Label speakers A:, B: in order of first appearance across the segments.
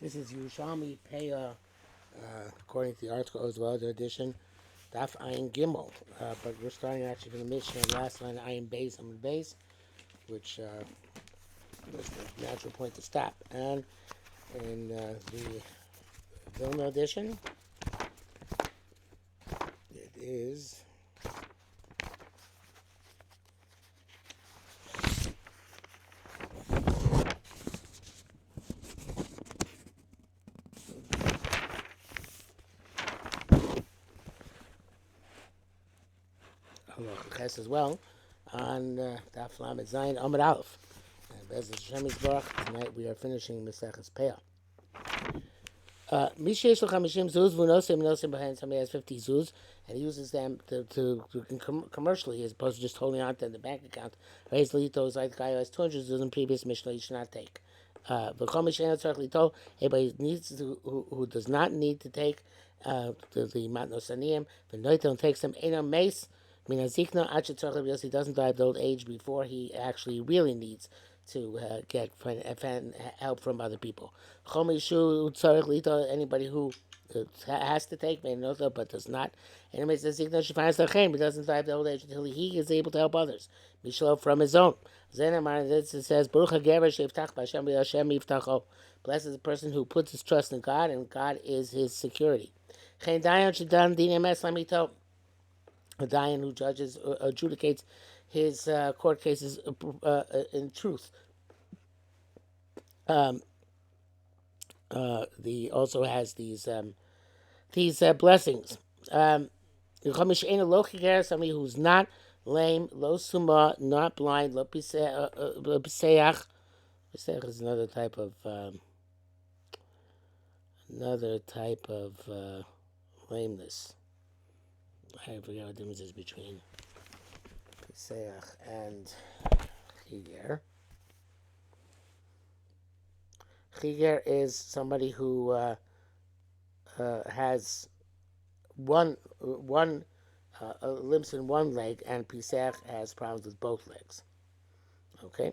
A: This is Yerushalmi Peah, according to the article as well, the edition, Daf Ayin Gimel. But we're starting actually from the Mishnah, last line, Ayin Beis, Amud Beis, which was the natural point to stop. And in the Vilna edition, it is Halacha Ches as well, on Daf Lamed Zayin Amud Aleph. And Bez Hashem's Baruch, tonight we are finishing Maseches Peah. Mishesh l'chamishim zuz v'nosim behind. Somebody has 50 zuz and he uses them to commercially as opposed to just holding on to the bank account. Raise litos like the guy who has 200 zuz in previous mishnah you should not take. V'chol mishein tzarich lito. Anybody needs to who does not need to take the matnos aniyim. V'noiton takes them enam mace. Minazikno achet tzarich because he doesn't die of old age before he actually really needs to get help from other people. Anybody who has to take but does not. Anybody says he doesn't die of the old age until he is able to help others. Mishlo from his own. It says, blessed is the person who puts his trust in God, and God is his security. A dayan who judges, adjudicates his court cases in truth. The also has these blessings. Somebody who's not lame, lo suma, not blind, lo piseach. Piseach is another type of lameness. I forget what the difference is between piseach and chiger. Chiger is somebody who has one limps in one leg, and Pisach has problems with both legs. Okay,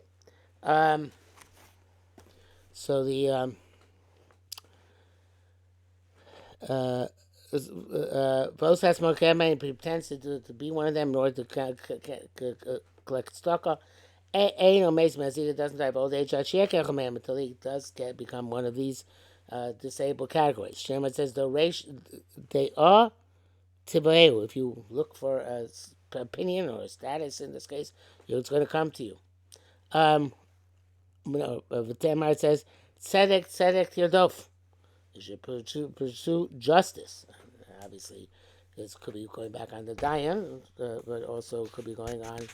A: so the Vos has Mokema and pretends to be one of them in order to collect tzedakah. Ain't amazing as he doesn't die of old age until he does become one of these disabled categories. Shema says they are tibayu. If you look for an opinion or a status in this case, it's going to come to you. V'temar says tzedek yirdof. You should pursue justice. Obviously, this could be going back on the dayan, but also could be going on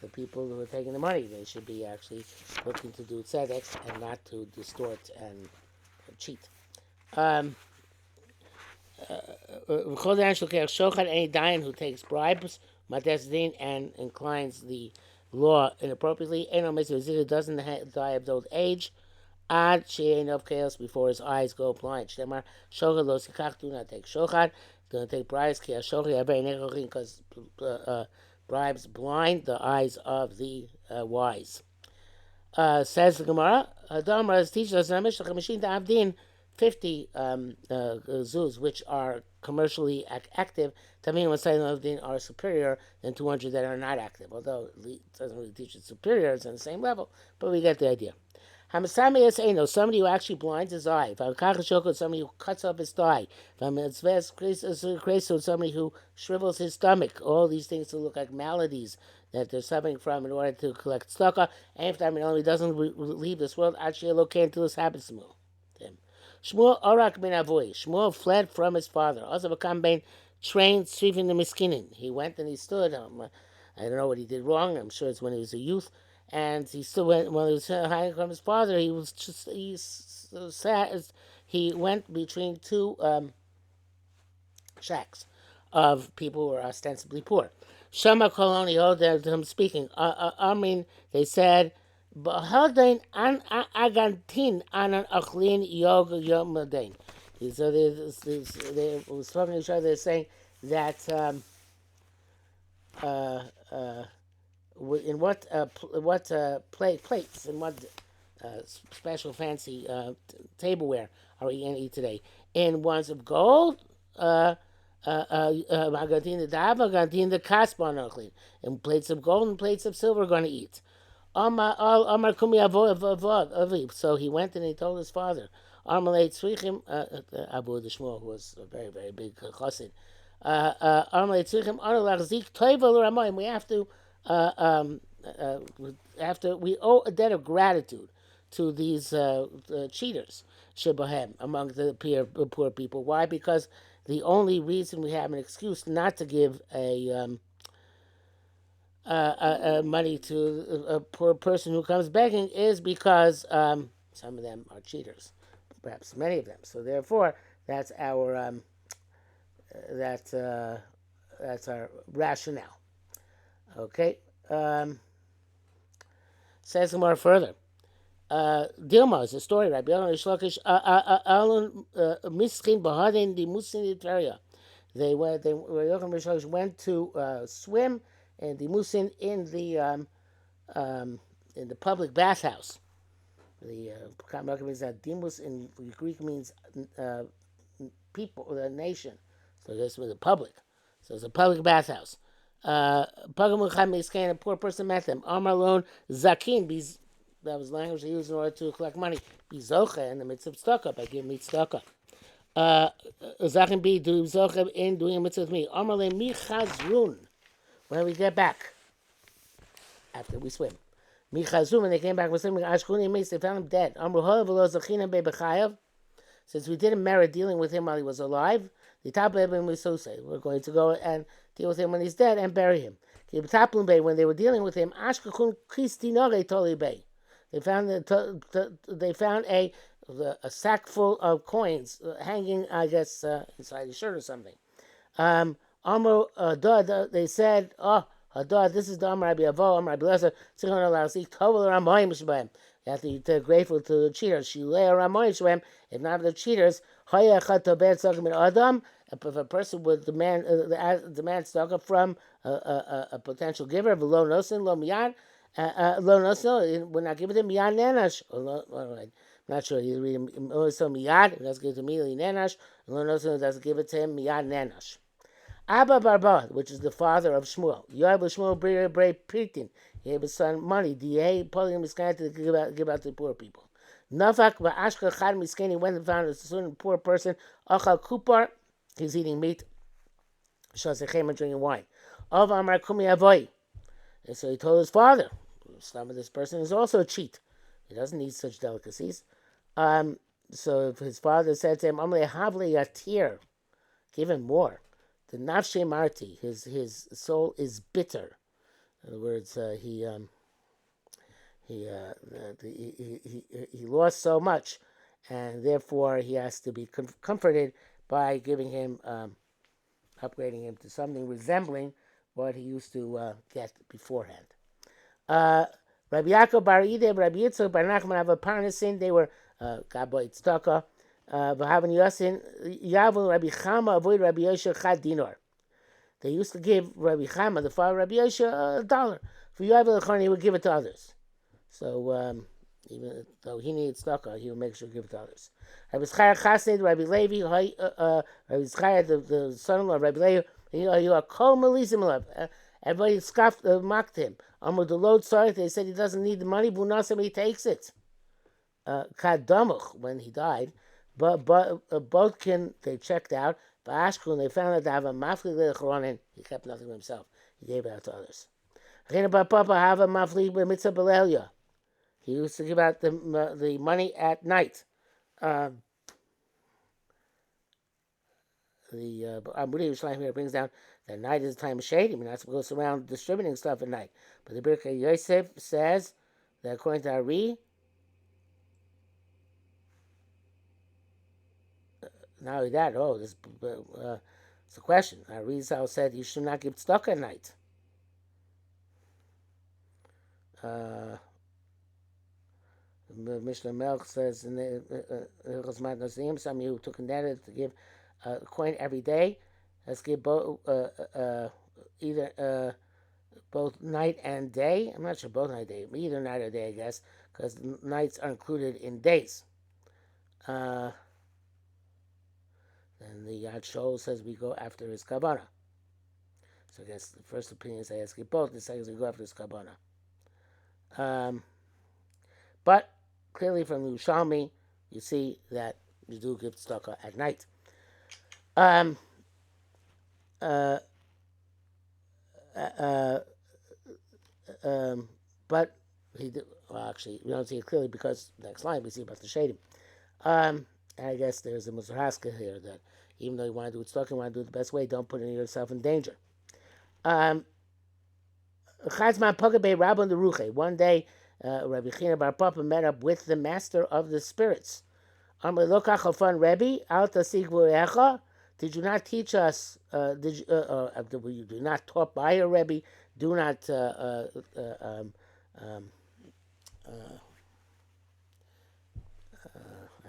A: the people who are taking the money. They should be actually looking to do tzedek and not to distort and cheat. Any dayan who takes bribes, matesdin, and inclines the law inappropriately, doesn't die of old age. Ad of chaos before his eyes go blind. Shemar shochad lo sikach, do not take shochad. Do not take bribes, because bribes blind the eyes of the wise. Says the Gemara, Hadamar teaches us in Mishnah Chamishim Avdin 50 zuz which are commercially active. Tamim Masayim Avdin are superior than 200 that are not active. Although it doesn't really teach it superior, it's on the same level, but we get the idea. Hamasami es eno, somebody who actually blinds his eye. Somebody who cuts off his thigh. Somebody who shrivels his stomach. All these things to look like maladies that they're suffering from in order to collect tzedakah. And if he doesn't leave this world, actually okay until this happens to him. Shmuel Orak bin Avoy. Shmuel fled from his father. Also become being trained sweeping the miskinin. He went and he stood. I don't know what he did wrong. I'm sure it's when he was a youth. And he still went when he was hiding from his father. He went between two shacks of people who were ostensibly poor. Shama Koloni heard him speaking. They said, "Behaldein an agantin anan achlin yog yomadain." So they was talking to each other. They're saying that. In what plates, in what special fancy tableware are we going to eat today? In ones of gold, Magadin the Dab, Magadin the Kasban Ochlin. In plates of gold and plates of silver, we're going to eat. So he went and he told his father, Amalei Tzrichim, Abu the Shmuel, who was a very, very big chassid. Amalei Tzrichim, Aralach Zik, Toivel Ramayim. We owe a debt of gratitude to these cheaters, Shebahem, among the poor people. Why? Because the only reason we have an excuse not to give money to a poor person who comes begging is because some of them are cheaters, perhaps many of them. So therefore, that's our that's our rationale. Okay. Says more further. Dilma is a story, right? Alun Miskin Bahadin the Musin area. They went to swim and the Musin in the public bathhouse. The means that Dimus in Greek means people, the nation. So this was the public. So it's a public bathhouse. A poor person met them. Amarlon Zakin, that was language they used in order to collect money. Bizocha in the midst of tzedakah, by giving me tzedakah. Zakin be do zocha in doing a mitzvah with me. Amarle mi chazrun. When we get back, after we swim. Mi chazrun, when they came back, they found him dead. Amru v'lo zachinam be'bechayav. Since we didn't merit dealing with him while he was alive, the top we're going to go and deal with him when he's dead and bury him. When they were dealing with him, they found a sack full of coins hanging, I guess, inside his shirt or something. They said, "Oh, this is the Amar Rabbi Avo, Amar Rabbi Lezer. You have to be grateful to the cheaters. If not the cheaters, if a person would demand tzedakah from a potential giver, lo nosin, lo miyad, lo nosin, we're not giving him miyad nenash. I'm not sure. He's reading so miyad, it doesn't give it immediately nenash, lo nosin, doesn't give it to him miyad nenash. Abba Barba, which is the father of Shmuel, Yoav Shmuel Bray Pritin, he gave his son money. Da pulling him to give out to the poor people. Nafak va'ashka chad miskeni went and found a certain poor person. Achal kupar, he's eating meat. Shasechem and drinking wine. Of Amar Kumi Avoy, and so he told his father, some of this person is also a cheat. He doesn't need such delicacies. So if his father said to him, Amle Havle Yatir, give him more. The nafshe marti, his soul is bitter. In other words, he lost so much, and therefore he has to be comforted by giving him, upgrading him to something resembling what he used to get beforehand. Rabbi Yaakov Bar Ide, Rabbi Yitzchak Bar Nachman have a parnasin. They were Gabo Tzedakah. V'haven Yosin Yavul Rabbi Chama avoid Rabbi Yosha Chad Dinar. They used to give Rabbi Chama, the father of Rabbi Yosha, $1. For Yavul Echon, he would give it to others. So even though he needed tzedakah, he would make sure to give it to others. Rabbi Zchaya Chassid, Rabbi Levi, Rabbi Zchaya, the son-in-law of Rabbi Levi, you are kol melizim. Everybody scoffed, mocked him. Amud the load sorry, they said he doesn't need the money, but not somebody takes it. Kadamuch, when he died. But both they checked out. Ba'ashkun, they found out they have a mafli le'choronin. He kept nothing for himself. He gave it out to others. Rena Papa have a mafli b'mitzvah b'leilya. He used to give out the money at night. The Yerushalmi Peah brings down that night is a time of shade. You're not supposed to go around distributing stuff at night. But the Birkei Yosef says that according to Ari, not only that, this it's a question. Arizal said you should not give tzedakah at night. Mishnah Melch says in the Chosmat Nosim, some of you took in to give a coin every day. Let's give both either both night and day. I'm not sure both night and day, either night or day, I guess. because nights are included in days. And the Yad Shol says we go after his Kavanah. So I guess the first opinion is I ask you both. The second is we go after his Kavanah. But clearly from the Yerushalmi, you see that you do give tzedakah at night. Um, uh, uh, but he did, well, actually, we don't see it clearly because next line we see about the shadim. I guess there's a Muzrahaska here that even though you want to do it tzedakah, you want to do it the best way, don't put yourself in danger. Chazman Pogabei Rabban the Ruche. One day, Rabbi China Bar Papa met up with the master of the spirits. Rebbe, did you not teach us? You do not taught by a Rebbe? Do not I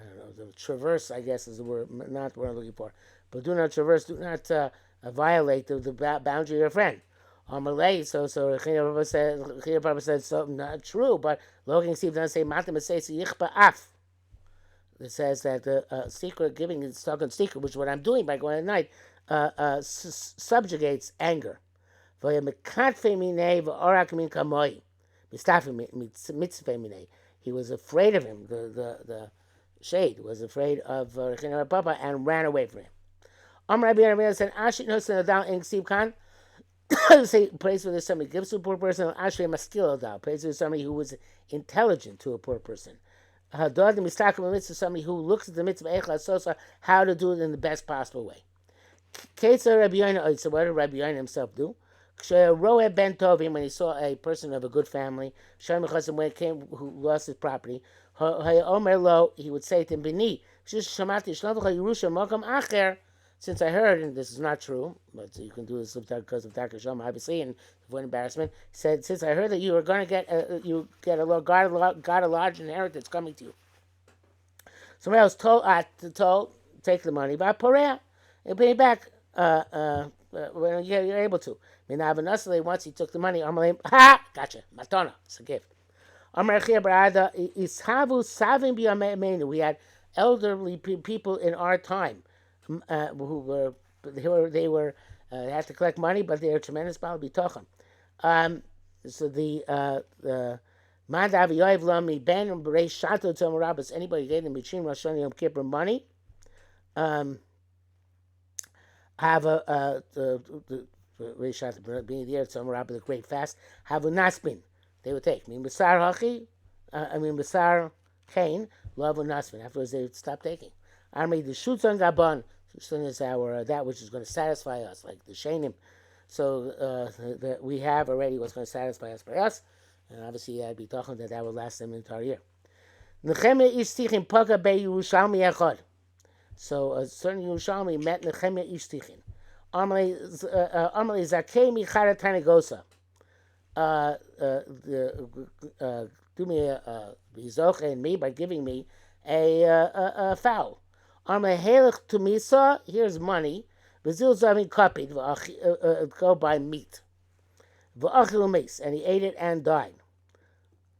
A: don't know, the traverse, I guess is the word, not the word I'm looking for. But do not traverse, do not violate the boundary of your friend. Malay, so China Papa said, so not true, but Logan Steve doesn't say Matam says Yichba Af. It says that the secret giving is talking secret, which is what I'm doing by going at night, subjugates anger. He was afraid of him. The shade was afraid of Rechinah Papa and ran away from him. Rabbi Yehuda said, "Ashi no senadal in Ksiv Khan." Say praise for this somebody gives to a poor person. Ashi maskil adal. Praise for somebody who was intelligent to a poor person. Hadad mistakim mitzvah, somebody who looks at the mitzvah echad sosa, how to do it in the best possible way. Ketzer Rabbi Yehuda. So what did Rabbi Yehuda himself do? Ben Tovim, when he saw a person of a good family, when it came who lost his property, he would say to him, Bini, since I heard, and this is not true, but you can do this because of Dr. Shom, obviously, and avoid embarrassment, he said, since I heard that you are going to get got a large inheritance coming to you. Somebody else told, take the money, but Porea, and pay it back when you're able to. Once he took the money, gotcha, matana, it's a gift. We had elderly people in our time who were had to collect money, but they were tremendous bal bitochim. So the Madav Yoiv Lami Ben Berei Shato Tzomarabbas, anybody gave them between Rosh Hashanah Yom Kippur money, have the being there, Tzomarabbas, the great fast, have a naspin. They would take. Basar Hachi, Basar Kain, love and naspin. Afterwards, they would stop taking. Army, the Shutz on Gabon, is our, that which is going to satisfy us, like the Shainim. So that we have already what's going to satisfy us by us. And obviously, I'd be talking that will last them the entire year. Nechemia Ishtichin Paga Be Yerushalmi Echad. So a certain Yerushalmi met Nechemia Ishtichin. Amalei Zakei Michara Tanagosa. Do me a bizoche and me by giving me a fowl. Amalei Helech to Misa. Here's money. Bazil Zavin copied. Go buy meat. And he ate it and died.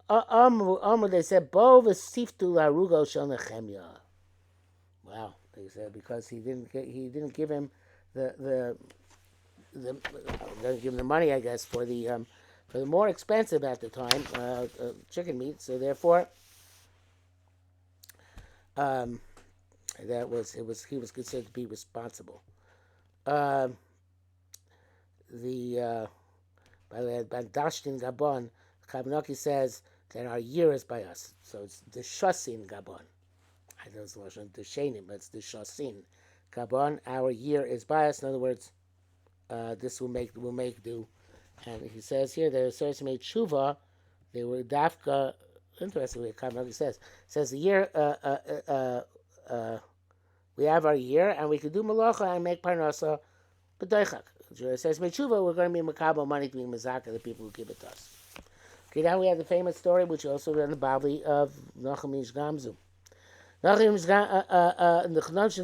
A: They said, Bo v'siftu larugo shel Nechemia. Wow, they said because he didn't give him the doesn't give him the money, I guess, for the more expensive at the time chicken meat. So therefore, he was considered to be responsible. By the Dashtin Gabon, Kabnaki says that our year is by us. So it's the Shasin Gabon. I know it's the Shainim, but it's the Shasin Gabon. Our year is by us. In other words, this will make do. And he says here that Sarah made tshuva. They were dafka. Interestingly, Kabnaki says the year. We have our year, and we could do malacha and make parnasa. But it says Mechuva, we're going to be makabel money to be mazaka, the people who give it to us. Okay, now we have the famous story, which you also read in the Bavli, of Nachum Ish Gamzu. Nachum Ish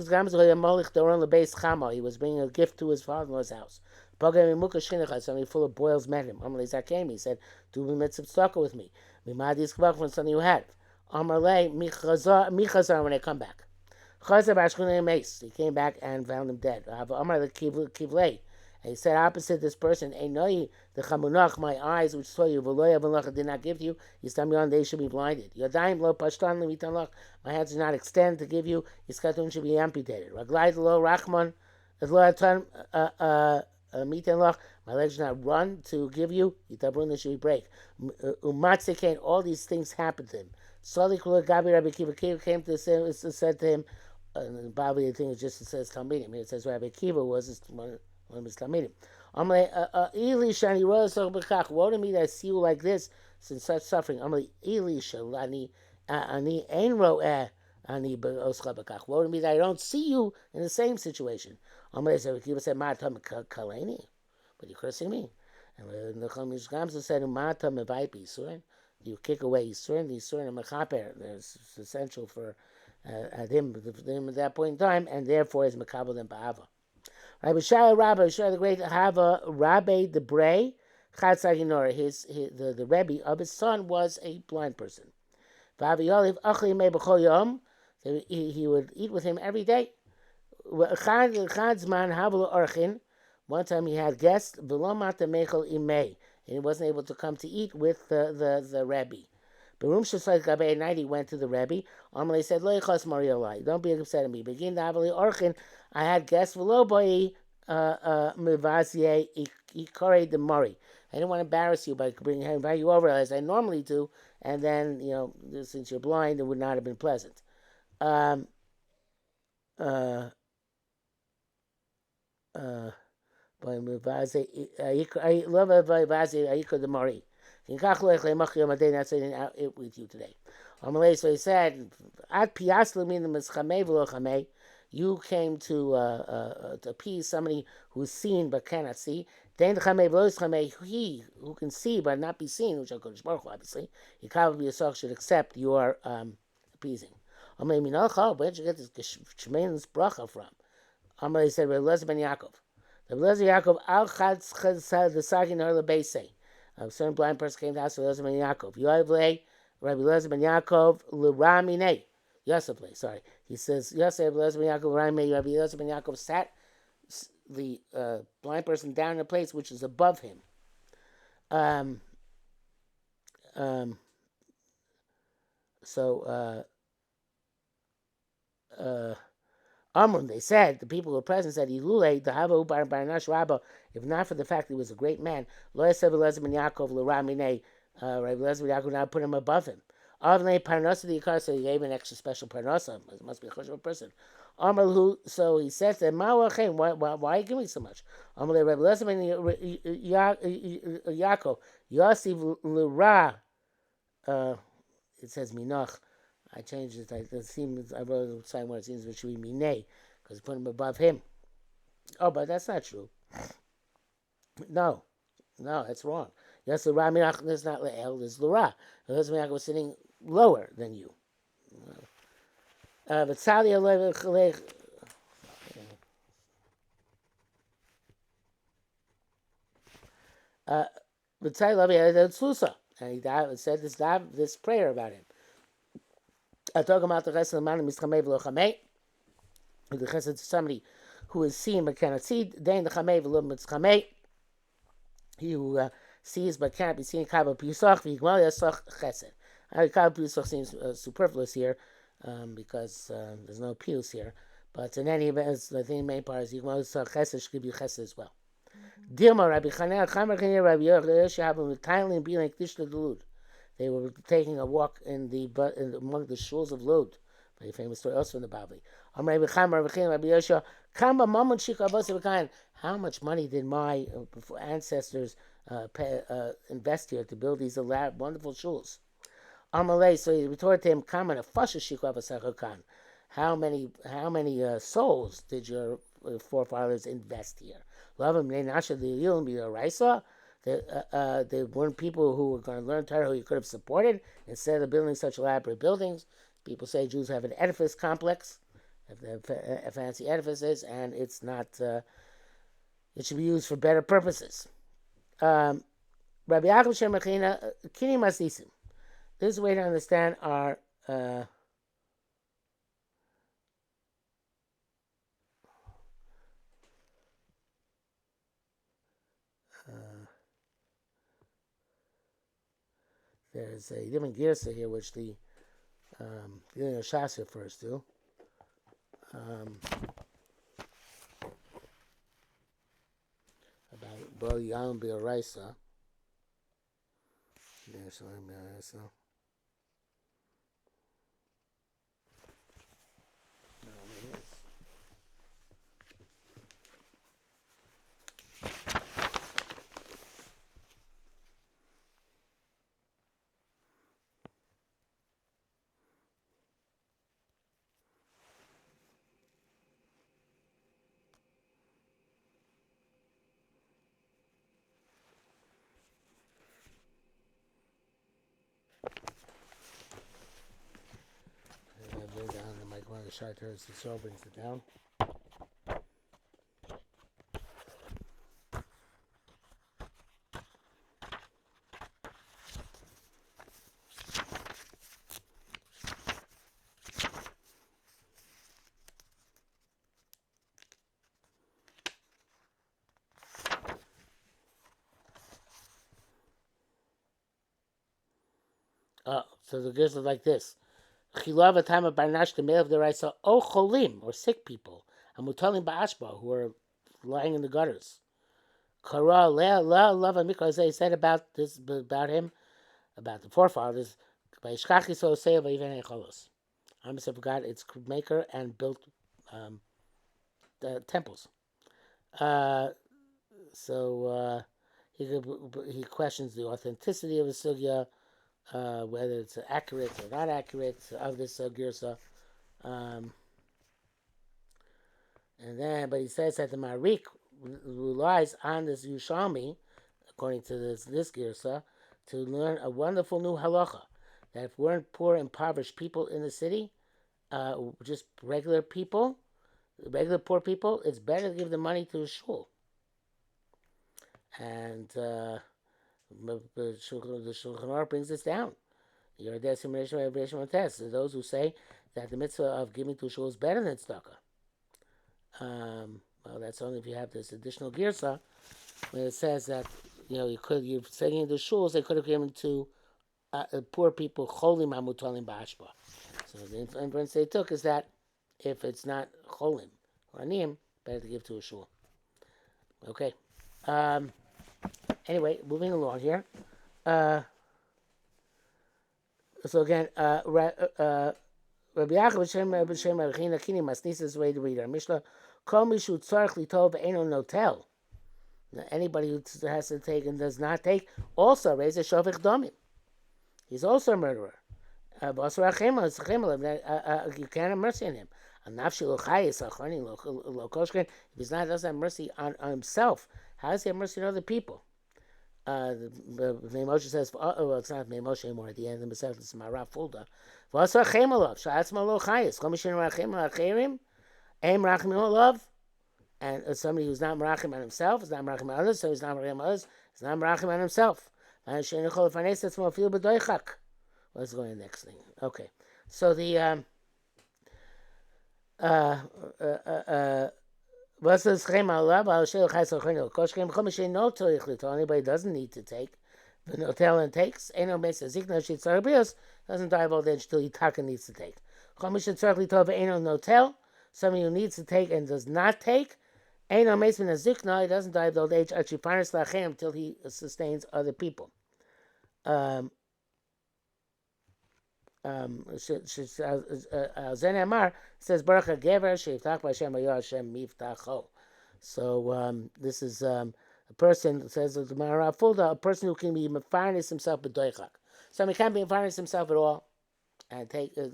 A: Gamzu, he was bringing a gift to his father-in-law's house. Somebody full of boils met him. He said, do a mitzvah tzedakah with me. Mimadis kavach from something you had. Amarle michazar when they come back. Chazar b'ashkunei mace. He came back and found him dead. Amar kivlei. And he said opposite this person, Einoi the chamunach, my eyes which saw you, v'loya v'lach did not give to you. Yistam they should be blinded. Yadayim lo pashtan lemitanlach, my hands do not extend to give you. Yiskatun should be amputated. Raglai lo rachman, lo atan mitanlach, my legs do not run to give you. Yitabrun should be break. Umatzekain, all these things happened to him. Sali kula gabi Rabbi Kiva came to say, said to him, probably the thing is just it says Talmidim. It says Rabbi Kiva was one of his Talmidim. Amalei Eli shani royal b'kach. Woe to me that I see you like this, since such suffering. Amalei Eli shalani ani ein roeh ani b'oscha b'kach. Woe to me that I don't see you in the same situation. Amalei Rabbi Kiva said, "Ma tam kaleni," but you're cursing me. And the Chamish Gamsa said, "Ma tam mevaypi surin." You kick away Yisurin, the Yisurin and Mechaper. It's essential for him at that point in time, and therefore is Mekabel and Ba'ava. Rabbi Shai the great Hava, Rabbi the Bray, Chatzaginor, the Rebbe of his son was a blind person. He would eat with him every day. One time he had guests, and he wasn't able to come to eat with the Rebbe. Berum Shasai Gabe at night he went to the Rebbe. Amalei said, Lo yichas Mariolai, don't be upset at me. Begin the Avali Orchin, I had guests v'lo boi Mivazye Ikore de Mori. I didn't want to embarrass you by invite you over as I normally do, and then, since you're blind, it would not have been pleasant. Um, uh, uh, by Mivaze, I love Mivaze, Ayiko the Mori. Not saying it with you today. So he said, At Piasla meaning Mischamei V'lo you came to appease somebody who's seen but cannot see. Then he who can see but not be seen, which HaKadosh Baruch Hu, obviously, he probably yourself should accept your appeasing. Where did you get this tremendous bracha from? Amalei said, Rabbi Eliezer ben Yaakov. Rabbi Eliezer Yaakov al chad the sagin her lebeisei. A certain blind person came to ask Rabbi Eliezer ben Yaakov. Yoavlei, Rabbi Eliezer ben Yaakov l'ramine. Yosef, sorry. He says, Yosef, Rabbi Eliezer ben Yaakov l'ramine. Rabbi Eliezer ben Yaakov sat the blind person down in a place which is above him. Amrun, they said, the people who were present said, Ilule, the Hava Bar Barnash Rabba, if not for the fact that he was a great man, Lo Yaseh Eliezer ben Yaakov l'ramine, Rabbi Eliezer ben Yaakov now put him above him. Avnei Parnasa the Yikar, so he gave an extra special Parnasa. It must be a choshev person. Amr, so he said to him, why are you giving so much? Amr, Rabbi Eliezer ben Yaakov, Yasiv l'ra, it says Minoch. I changed it. I wrote it somewhere. It seems it should be Minei, because I put him above him. Oh, but that's not true. No, that's wrong. Yes, the Ramirach is not Le'el, it's Lura. The husband was sitting lower than you. But Sali Alech. But Sali Alech, and he said this prayer about him. I talk about the chesed of man mischamei v'lo chamei. The chesed to somebody who is seen but cannot see. Then the chamei v'lo mitzchamei. He who sees but cannot be seen. Kavah piyusach v'yigmal yasach chesed. Kavah piyusach seems superfluous here because there's no piyus here. But in any event, I think the main part is yigmal yasach chesed should give you chesed as well. Dilma Rabbi Chanel Chamer Chanel Rabbi Yochanan kindly and being like Tishla Delud. They were taking a walk among the shuls of Lod. Very famous story also in the Bavli. How much money did my ancestors invest here to build these wonderful shuls? So he retorted to him, how many souls did your forefathers invest here? There weren't people who were going to learn Torah who you could have supported instead of building such elaborate buildings. People say Jews have an edifice complex, have fancy edifices, and it's not. It should be used for better purposes. Rabbi Yaakov Shem Mechina Kini Masisim. this way to understand our there's a different girsa here, which the Shas refers to. About Bo Yam Bioraisa. Yerushalmi Peah. Bring down the mic one of the sharters, the soul brings it down. So the girls are like this. Chilav a time of barnash the male of the raisa o cholim or sick people, and mutalim ba'ashba who are lying in the gutters. Kara lea love mikra they said about this about him, about the forefathers. By ishkachi so say of even echolos. I'm a forgot its maker and built the temples. So he questions the authenticity of the sugya. Whether it's accurate or not accurate of this girsa. And then, but he says that the Marik relies on this Yerushalmi, according to this girsa, to learn a wonderful new halacha. That if we're poor, impoverished people in the city, just regular people, regular poor people, it's better to give the money to a shul. And the Shulchan Aruch brings this down. You're those who say that the mitzvah of giving to shul is better than tzedakah. Well, that's only if you have this additional girsa, when it says that you're saying the shuls they could have given to poor people cholim hamutalim ba'ashba. So the inference they took is that if it's not cholim or aniyim, better to give to a shul. Okay. Anyway, moving along here. So again, Rabbi Yaakov B'Shem Rechina Kini Masnisa is the way to read our Mishnah. Kol mishu tzarich litov ve'eno notel. Anybody who has to take and does not take also raise a shovich domim. He's also a murderer. You can't have mercy on him. If he doesn't have mercy on himself, how does he have mercy on other people? Moshe says, well, it's not Moshe anymore at the end of the Masechet, it's Marav Fulda. And somebody who's not Merachim on himself, is not Merachim on others, so he's not Merachim on others, he's not Merachim on himself. What's going to the next thing? Okay. So the anybody doesn't need to take. The notel and takes. Doesn't die of old age till he taka needs to take. Notel. Somebody who needs to take and does not take. He doesn't die of old age until he sustains other people. Zen Amar says Baruch HaGever Sheyiftach B'Hashem V'Yah Hashem Miftacho. So this is a person, says the Marav Fulda, a person who can be mefarnes himself b'doichak. Somebody can't be mefarnes himself at all and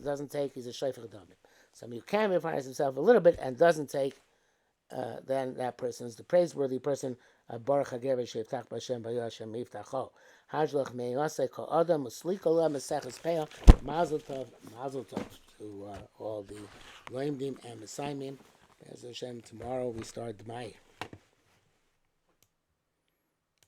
A: doesn't take, he's a shayfach damim. Somebody who can mefarnes himself a little bit and doesn't take, then that person is the praiseworthy person. Baruch HaGever Sheyiftach B'Hashem V'Yah Hashem Miftacho. Hajlach meyase kol adam muslikala Maseches Peah. Mazel tov to all the loimdim and mesaimim. As Hashem, tomorrow we start the Ma'ir.